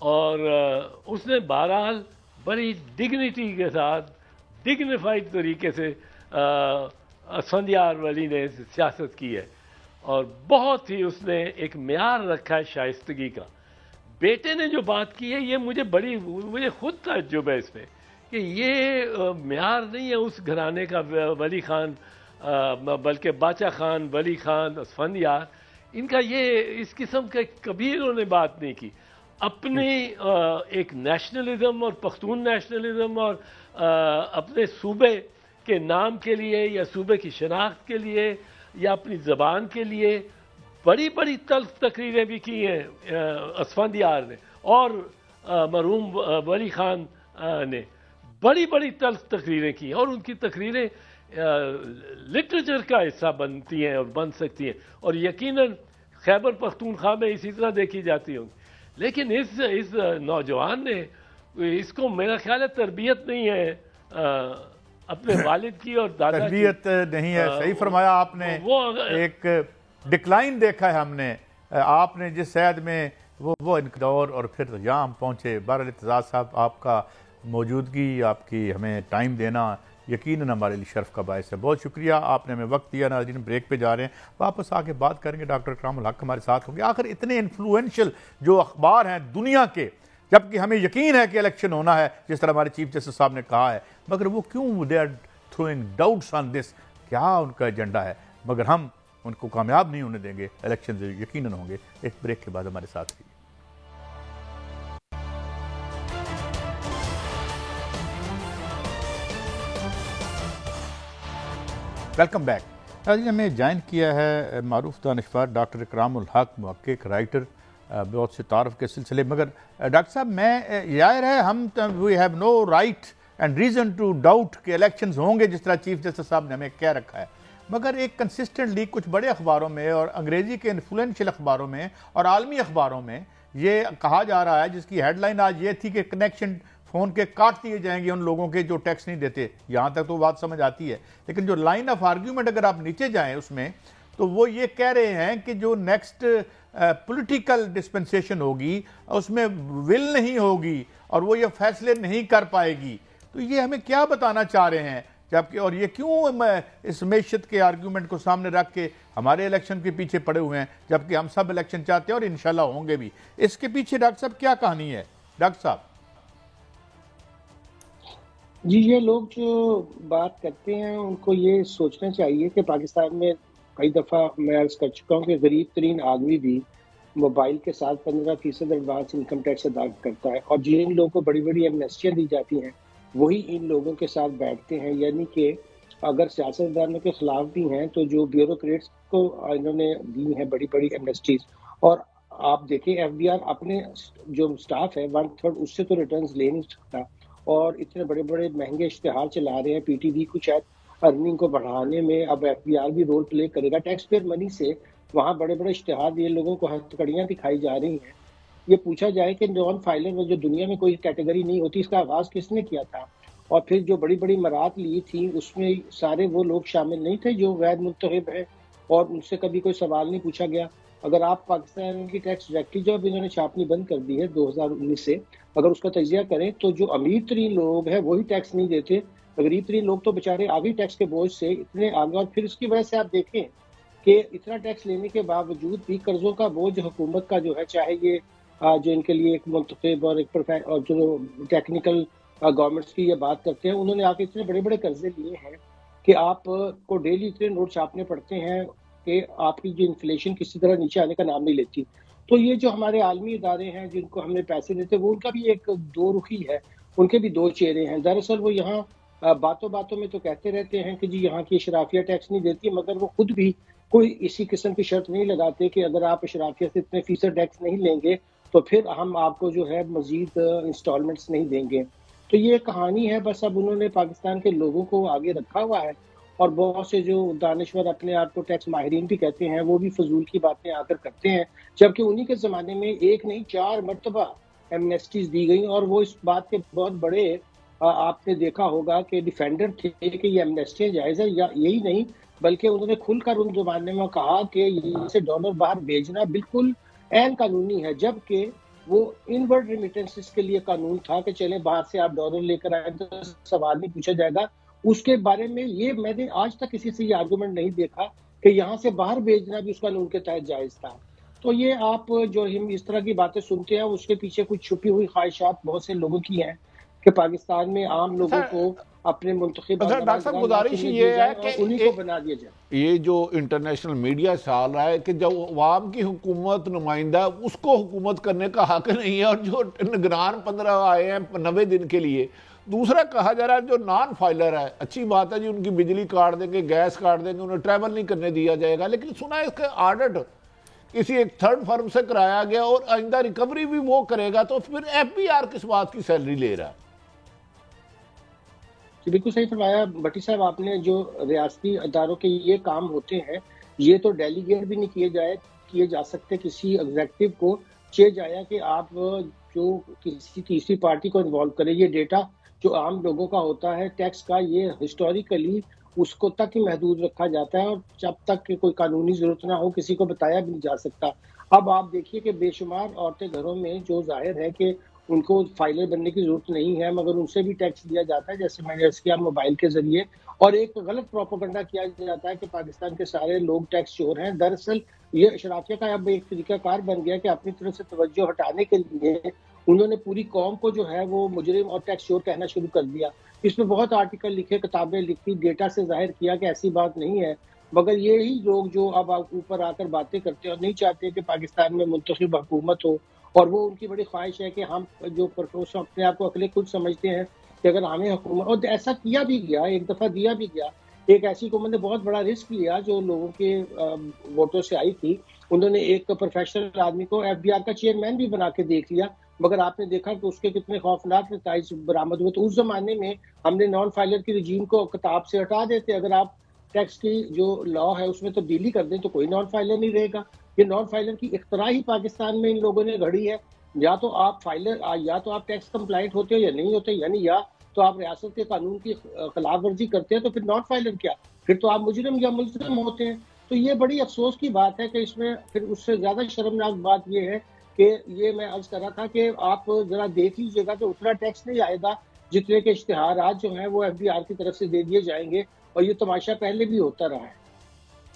اور اس نے بہرحال بڑی ڈگنیٹی کے ساتھ ڈگنیفائڈ طریقے سے اسفندیار ولی نے سیاست کی ہے، اور بہت ہی اس نے ایک معیار رکھا ہے شائستگی کا. بیٹے نے جو بات کی ہے یہ مجھے خود تعجب ہے اس پہ کہ یہ معیار نہیں ہے اس گھرانے کا ولی خان، بلکہ باچا خان، ولی خان، اسفندیار، ان کا یہ اس قسم کا کبھی انہوں نے بات نہیں کی. اپنی ایک نیشنلزم اور پختون نیشنلزم اور اپنے صوبے کے نام کے لیے یا صوبے کی شناخت کے لیے یا اپنی زبان کے لیے بڑی تلخ تقریریں بھی کی ہیں اسفندیار نے، اور مرحوم ولی خان نے بڑی تلخ تقریریں کی ہیں، اور ان کی تقریریں لٹریچر کا حصہ بنتی ہیں اور بن سکتی ہیں، اور یقیناً خیبر پختونخوا میں اسی طرح دیکھی جاتی ہوں. لیکن اس نوجوان نے، اس کو میرا خیال ہے تربیت نہیں ہے اپنے والد کی اور دادا کی، تربیت نہیں ہے. صحیح فرمایا آپ نے. ایک ڈکلائن دیکھا ہے ہم نے، آپ نے جس شہد میں وہ انقدور اور پھر یہاں ہم پہنچے. بہرحال اعتزاز صاحب آپ کا موجودگی، آپ کی ہمیں ٹائم دینا یقیناً ہمارے لیے شرف کا باعث ہے. بہت شکریہ، آپ نے ہمیں وقت دیا. ناظرین بریک پہ جا رہے ہیں، واپس آ کے بات کریں گے. ڈاکٹر اکرام الحق ہمارے ساتھ ہوں گے. آخر اتنے انفلوئنشل جو اخبار ہیں دنیا کے، جبکہ ہمیں یقین ہے کہ الیکشن ہونا ہے جس طرح ہمارے چیف جسٹس صاحب نے کہا ہے، مگر وہ کیوں دے آر تھروئنگ ڈاؤٹس آن دس؟ کیا ان کا ایجنڈا ہے؟ مگر ہم ان کو کامیاب نہیں ہونے دیں گے. الیکشن یقیناً ہوں گے. ایک بریک کے بعد ہمارے ساتھ رہیے. Welcome back. ناظرین ہمیں جوائن کیا ہے معروف دانشور ڈاکٹر اکرام الحق، محقق، رائٹر، بہت سے تعارف کے سلسلے. مگر ڈاکٹر صاحب میں ظاہر ہے ہم we have no right and reason to doubt کہ الیکشنز ہوں گے جس طرح چیف جسٹس صاحب نے ہمیں کہہ رکھا ہے. مگر ایک کنسسٹنٹلی کچھ بڑے اخباروں میں اور انگریزی کے انفلوئنشل اخباروں میں اور عالمی اخباروں میں یہ کہا جا رہا ہے، جس کی ہیڈ لائن آج یہ تھی کہ کنیکشن فون کے کاٹ دیے جائیں گے ان لوگوں کے جو ٹیکس نہیں دیتے. یہاں تک تو بات سمجھ آتی ہے، لیکن جو لائن آف آرگیومنٹ اگر آپ نیچے جائیں اس میں تو وہ یہ کہہ رہے ہیں کہ جو نیکسٹ پولیٹیکل ڈسپنسیشن ہوگی اس میں ول نہیں ہوگی اور وہ یہ فیصلے نہیں کر پائے گی. تو یہ ہمیں کیا بتانا چاہ رہے ہیں؟ جبکہ اور یہ کیوں اس معیشت کے آرگیومنٹ کو سامنے رکھ کے ہمارے الیکشن کے پیچھے پڑے ہوئے ہیں، جبکہ ہم سب الیکشن چاہتے ہیں اور انشاءاللہ ہوں گے بھی. اس کے پیچھے ڈاکٹر صاحب کیا کہانی ہے؟ ڈاکٹر صاحب جی، یہ لوگ جو بات کرتے ہیں ان کو یہ سوچنا چاہیے کہ پاکستان میں کئی دفعہ میں عرض کر چکا ہوں کہ غریب ترین آدمی بھی موبائل کے ساتھ 15% ایڈوانس انکم ٹیکس ادا کرتا ہے، اور جن لوگوں کو بڑی بڑی ایمنیسٹیاں دی جاتی ہیں وہی ان لوگوں کے ساتھ بیٹھتے ہیں. یعنی کہ اگر سیاستدانوں کے خلاف بھی ہیں تو جو بیوروکریٹس کو انہوں نے دی ہیں بڑی بڑی ایمنیسٹیز، اور آپ دیکھیں FBR اپنے جو سٹاف ہے 1/3 اس سے تو ریٹرنز لے نہیں سکتا، اور اتنے بڑے بڑے مہنگے اشتہار چلا رہے ہیں PTV کو شاید ارننگ کو بڑھانے میں اب FBR بھی رول پلے کرے گا ٹیکس پیئر منی سے. وہاں بڑے بڑے اشتہار یہ لوگوں کو ہتھکڑیاں دکھائی جا رہی ہیں. یہ پوچھا جائے کہ نان فائلر میں جو دنیا میں کوئی کیٹیگری نہیں ہوتی، اس کا آغاز کس نے کیا تھا؟ اور پھر جو بڑی بڑی مراد لی تھی اس میں سارے وہ لوگ شامل نہیں تھے جو غیر منتخب ہیں، اور ان سے کبھی کوئی سوال نہیں پوچھا گیا. اگر آپ پاکستان کی ٹیکس ڈائریکٹری جو انہوں نے چھاپنی بند کر دی ہے 2019 سے، اگر اس کا تجزیہ کریں تو جو امیر ترین لوگ ہیں وہی ٹیکس نہیں دیتے، غریب ترین لوگ تو بیچارے آگے ٹیکس کے بوجھ سے اتنے آگے. اور پھر اس کی وجہ سے آپ دیکھیں کہ اتنا ٹیکس لینے کے باوجود بھی قرضوں کا بوجھ حکومت کا جو ہے، چاہے یہ جو ان کے لیے ایک منتخب اور ایک اور جو ٹیکنیکل گورنمنٹس کی یہ بات کرتے ہیں، انہوں نے آ کے اتنے بڑے بڑے قرضے لیے ہیں کہ آپ کو ڈیلی اتنے نوٹ چھاپنے پڑتے ہیں کہ آپ کی جو انفلیشن کسی طرح نیچے آنے کا نام نہیں لیتی. تو یہ جو ہمارے عالمی ادارے ہیں جن کو ہم نے پیسے دیتے، وہ ان کا بھی ایک دو رخی ہے، ان کے بھی دو چہرے ہیں. دراصل وہ یہاں باتوں باتوں میں تو کہتے رہتے ہیں کہ جی یہاں کی اشرافیہ ٹیکس نہیں دیتی، مگر وہ خود بھی کوئی اسی قسم کی شرط نہیں لگاتے کہ اگر آپ اشرافیہ سے اتنے فیصد ٹیکس نہیں لیں گے تو پھر ہم آپ کو جو ہے مزید انسٹالمنٹس نہیں دیں گے. تو یہ کہانی ہے، بس اب انہوں نے پاکستان کے لوگوں کو آگے رکھا ہوا ہے، اور بہت سے جو دانشور اپنے آپ کو ٹیکس ماہرین بھی کہتے ہیں وہ بھی فضول کی باتیں آ کر کرتے ہیں، جبکہ انہی کے زمانے میں ایک نہیں 4 مرتبہ ایمنیسٹیز دی گئیں، اور وہ اس بات کے بہت بڑے آپ نے دیکھا ہوگا کہ ڈیفینڈر تھے کہ یہ ایمنیسٹیاں جائز ہے. یا یہی نہیں بلکہ انہوں نے کھل کر ان زمانے میں کہا کہ یہ سے ڈالر باہر بھیجنا بالکل عین قانونی ہے، جبکہ وہ انورڈ ریمیٹنسز کے لیے قانون تھا کہ چلیں باہر سے آپ ڈالر لے کر آئیں تو سوال نہیں پوچھا جائے گا. اس کے بارے میں یہ میں نے آج تک کسی سے یہ آرگومنٹ نہیں دیکھا کہ یہاں سے باہر بھیجنا بھی اس قانون کے تحت جائز تھا. تو یہ آپ جو ہم اس طرح کی باتیں سنتے ہیں اس کے پیچھے کچھ چھپی ہوئی خواہشات بہت سے لوگوں کی ہیں کہ پاکستان میں عام لوگوں کو اپنے منتخب ڈاکٹر صاحب گزارش یہ ہے کہ انہیں کو بنا دیا جائے. یہ جو انٹرنیشنل میڈیا سال رہا ہے کہ جب عوام کی حکومت نمائندہ اس کو حکومت کرنے کا حق نہیں ہے، اور جو نگران 15 آئے ہیں 90 دن کے لیے. دوسرا کہا جا رہا ہے جو نان فائلر ہے، اچھی بات ہے جی ان کی بجلی کاٹ دیں گے، گیس کاٹ دیں گے، انہیں ٹریول نہیں کرنے دیا جائے گا، لیکن سنا ہے اس کا آڈٹ کسی ایک تھرڈ فرم سے کرایا گیا اور آئندہ ریکوری بھی وہ کرے گا، تو پھر FBR کس بات کی سیلری لے رہا ہے؟ جی بالکل صحیح فرمایا بٹی صاحب آپ نے. جو ریاستی اداروں کے یہ کام ہوتے ہیں یہ تو ڈیلیگیٹ بھی نہیں کیے جا سکتے کسی ایگزیکٹو کو، چاہے جایا کہ آپ جو کسی تیسری پارٹی کو انوالو کرے. یہ ڈیٹا جو عام لوگوں کا ہوتا ہے ٹیکس کا، یہ ہسٹوریکلی اس کو تک ہی محدود رکھا جاتا ہے، اور جب تک کہ کوئی قانونی ضرورت نہ ہو کسی کو بتایا بھی نہیں جا سکتا. اب آپ دیکھیے کہ بے شمار عورتیں گھروں میں جو ظاہر ہے کہ ان کو فائلر بننے کی ضرورت نہیں ہے مگر ان سے بھی ٹیکس دیا جاتا ہے، جیسے میں نے عرض کیا موبائل کے ذریعے. اور ایک غلط پروپیگنڈا کیا جاتا ہے کہ پاکستان کے سارے لوگ ٹیکس چور ہیں. دراصل یہ اشرافیہ کا اب ایک طریقہ کار بن گیا کہ اپنی طرف سے توجہ ہٹانے کے لیے انہوں نے پوری قوم کو جو ہے وہ مجرم اور ٹیکس چور کہنا شروع کر دیا. اس میں بہت آرٹیکل لکھے، کتابیں لکھی، ڈیٹا سے ظاہر کیا کہ ایسی بات نہیں ہے، مگر یہی لوگ جو اب اوپر آ کر باتیں کرتے ہیں اور نہیں چاہتے کہ پاکستان میں منتخب حکومت ہو، اور وہ ان کی بڑی خواہش ہے کہ ہم جو پروفیسر اپنے آپ کو عقل خود سمجھتے ہیں کہ اگر ہمیں حکومت، اور ایسا کیا بھی گیا، ایک دفعہ دیا بھی گیا. ایک ایسی حکومت نے بہت بڑا رسک لیا جو لوگوں کے ووٹوں سے آئی تھی. انہوں نے ایک پروفیشنل آدمی کو FBR کا چیئرمین بھی بنا کے دیکھ لیا، مگر آپ نے دیکھا کہ اس کے کتنے خوفناک نتائج برآمد ہوئے. تو اس زمانے میں ہم نے نان فائلر کی رجیم کو کتاب سے ہٹا دیتے. اگر آپ ٹیکس کی جو لا ہے اس میں تبدیلی کر دیں تو کوئی نان فائلر نہیں رہے گا. یہ نان فائلر کی اختراع ہی پاکستان میں ان لوگوں نے گھڑی ہے. یا تو آپ فائلر، یا تو آپ ٹیکس کمپلائنٹ ہوتے ہو یا نہیں ہوتے، یعنی یا تو آپ ریاست کے قانون کی خلاف ورزی کرتے ہیں تو پھر نان فائلر کیا، پھر تو آپ مجرم یا ملزم ہوتے ہیں. تو یہ بڑی افسوس کی بات ہے کہ اس میں پھر اس سے زیادہ شرمناک بات یہ ہے کہ یہ میں عرض کر رہا تھا کہ آپ ذرا دیکھ لیجیے گا کہ اتنا ٹیکس نہیں آئے گا جتنے کے اشتہارات جو ہیں وہ FBR کی طرف سے دے دیے جائیں گے، اور یہ تماشا پہلے بھی ہوتا رہا ہے.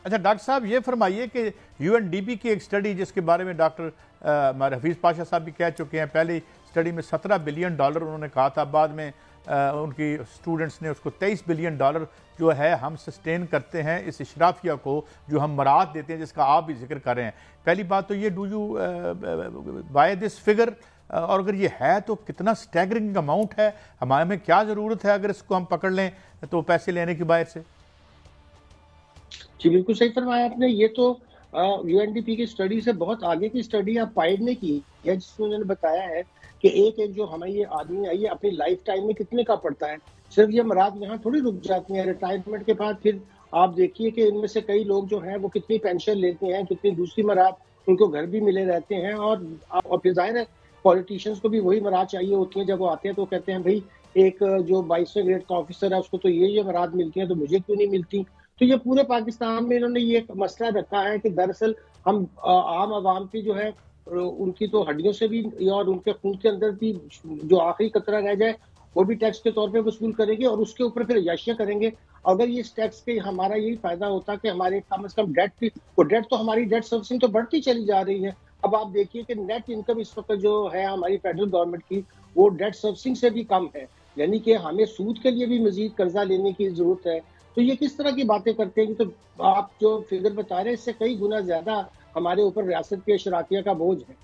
اچھا ڈاکٹر صاحب یہ فرمائیے کہ UNDP کی ایک سٹڈی جس کے بارے میں ڈاکٹر ہمارے حفیظ پاشا صاحب بھی کہہ چکے ہیں، پہلی سٹڈی میں $17 بلین انہوں نے کہا تھا، بعد میں ان کی سٹوڈنٹس نے اس کو $23 بلین جو ہے ہم سسٹین کرتے ہیں اس اشرافیہ کو جو ہم مراد دیتے ہیں، جس کا آپ بھی ذکر کر رہے ہیں. پہلی بات تو یہ do you by this figure, اور اگر یہ ہے تو کتنا سٹیگرنگ اماؤنٹ ہے، ہمیں کیا ضرورت ہے اگر اس کو ہم پکڑ لیں تو پیسے لینے کی باہر سے؟ جی بالکل صحیح فرمایا آپ نے. یہ تو UNDP کی اسٹڈی سے بہت آگے کی اسٹڈی آپ پائڈ نے کی ہے، جس میں انہوں نے بتایا ہے کہ ایک جو ہمیں یہ آدمی ہے یہ اپنی لائف ٹائم میں کتنے کا پڑتا ہے. صرف یہ امراض یہاں تھوڑی رک جاتی ہیں، ریٹائرمنٹ کے بعد پھر آپ دیکھیے کہ ان میں سے کئی لوگ جو ہیں وہ کتنی پینشن لیتے ہیں، کتنی دوسری مراد ان کو گھر بھی ملے رہتے ہیں. اور پھر ظاہر ہے پولیٹیشینس کو بھی وہی مراد چاہیے ہوتی ہیں. جب وہ آتے ہیں تو کہتے ہیں بھائی ایک جو 22ویں گریڈ کا آفیسر ہے اس کو تو یہ مراد ملتی ہیں تو مجھے کیوں نہیں ملتی. تو یہ پورے پاکستان میں انہوں نے یہ مسئلہ رکھا ہے کہ دراصل ہم عام عوام کی جو ہے ان کی تو ہڈیوں سے بھی اور ان کے خون کے اندر بھی جو آخری قطرہ رہ جائے وہ بھی ٹیکس کے طور پہ وصول کریں گے اور اس کے اوپر پھر عیاشیاں کریں گے. اگر یہ اس ٹیکس کے ہمارا یہی فائدہ ہوتا کہ ہمارے کم از کم ڈیٹ تو ہماری ڈیٹ سروسنگ تو بڑھتی چلی جا رہی ہے. اب آپ دیکھیے کہ نیٹ انکم اس وقت جو ہے ہماری فیڈرل گورنمنٹ کی وہ ڈیٹ سروسنگ سے بھی کم ہے، یعنی کہ ہمیں سود کے لیے بھی مزید قرضہ لینے کی ضرورت ہے. تو یہ کس طرح کی باتیں کرتے ہیں؟ تو آپ جو فگر بتا رہے ہیں اس سے کئی گنا زیادہ ہمارے اوپر ریاست کے شراکیہ کا بوجھ ہے.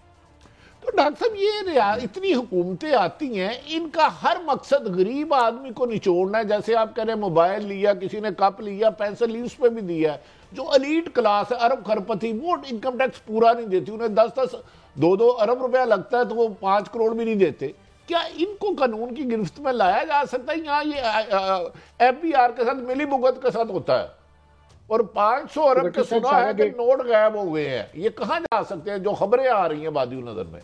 تو ڈاکٹر صاحب یہ اتنی حکومتیں آتی ہیں، ان کا ہر مقصد غریب آدمی کو نچوڑنا ہے. جیسے آپ کہہ رہے ہیں موبائل لیا، کسی نے کپ لیا، پینسل لی، اس پہ بھی دیا ہے. جو ایلیٹ کلاس ہے، ارب کھرپتی، وہ انکم ٹیکس پورا نہیں دیتی. انہیں 10-2 ارب روپیہ لگتا ہے تو وہ 5 کروڑ بھی نہیں دیتے. کیا ان کو قانون کی گرفت میں لایا جا سکتا ہے؟ یہاں یہ FBR کے ساتھ ملی بھگت کے ساتھ ہوتا ہے اور 500 ارب کے سنا ہے کہ نوٹ غائب ہو گئے ہیں. یہ کہاں جا سکتے ہیں جو خبریں آ رہی ہیں بادی نظر میں؟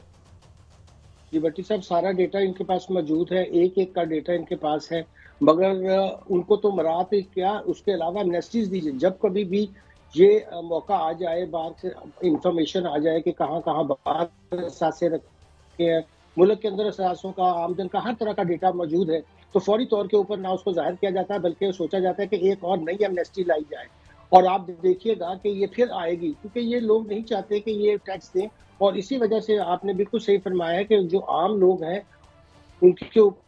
جی بٹی صاحب، سارا ڈیٹا ان کے پاس موجود ہے، ایک کا ڈیٹا ان کے پاس ہے، مگر ان کو تو مراد کیا اس کے علاوہ ایمنیسٹیز دیجیے. جب کبھی بھی یہ موقع آ جائے، باہر سے انفارمیشن آ جائے کہ کہاں کہاں باہر اثاثے رکھے ہیں، ملک کے اندر اثاثوں کا، آمدن کا، ہر طرح کا ڈیٹا موجود ہے، تو فوری طور کے اوپر نہ اس کو ظاہر کیا جاتا ہے بلکہ سوچا جاتا ہے کہ ایک اور نئی ایمنیسٹی لائی جائے. اور آپ دیکھیے گا کہ یہ پھر آئے گی، کیونکہ یہ لوگ نہیں چاہتے کہ یہ ٹیکس دیں. اور اسی وجہ سے آپ نے بالکل صحیح فرمایا ہے کہ جو عام لوگ ہیں ان کے اوپر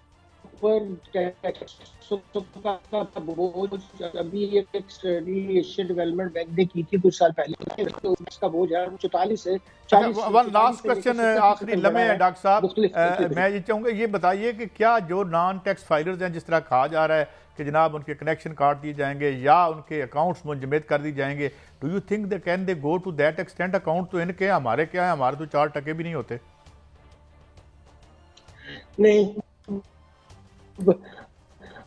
ابھی ایک اسٹڈی ایشین ڈیولپمنٹ بینک نے کی تھی کچھ سال پہلے، اس کا بوجھ ہے 44 سے 40. ون لاسٹ کوسچن آخری لمحے ہے ڈاکٹر صاحب، میں یہ چاہوں گا یہ بتائیے کہ کیا جو نان ٹیکس فائلرز ہیں، جس طرح کہا جا رہا ہے کہ جناب ان کے کنیکشن کاٹ دیے جائیں گے یا ان کے اکاؤنٹس منجمد کر دی جائیں گے، do you think they can they go to that extent? Account تو ان کے، ہمارے کیا ہے، ہمارے تو 4% بھی نہیں ہوتے. نہیں،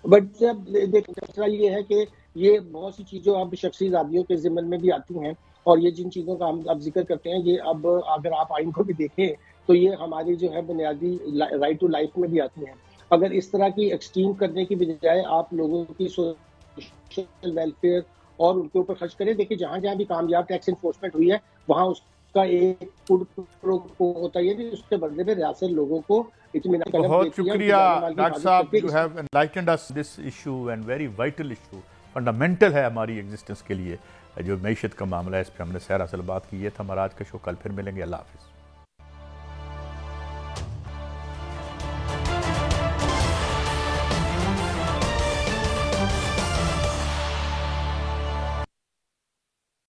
بٹ جب دوسرا یہ ہے کہ یہ بہت سی چیزیں اب شخصی آزادیوں کے ضمن میں بھی آتی ہیں، اور یہ جن چیزوں کا ہم اب ذکر کرتے ہیں یہ اب اگر آپ آئین کو بھی دیکھیں تو یہ ہماری جو ہے بنیادی رائٹ ٹو لائف میں بھی آتی ہیں. اگر اس طرح کی ایکسٹریم کرنے کی بجائے آپ لوگوں کی سوشل ویلفیئر اور ان کے اوپر خرچ کریں. دیکھیں جہاں جہاں بھی کامیاب ٹیکس انفورسمنٹ ہوئی ہے وہاں اس کا ایک ہوتا ہے کہ اس کے بدلے میں ریاست لوگوں کو اطمینان. بہت شکریہ ڈاکٹر صاحب، you have enlightened us this issue and very vital issue, fundamental ہے ہماری ایگزسٹنس کے لیے جو معیشت کا معاملہ ہے. اس پہ ہم نے سیر اصل بات کی. یہ تھا ہمارا آج کا شو، کل پھر ملیں گے. اللہ حافظ.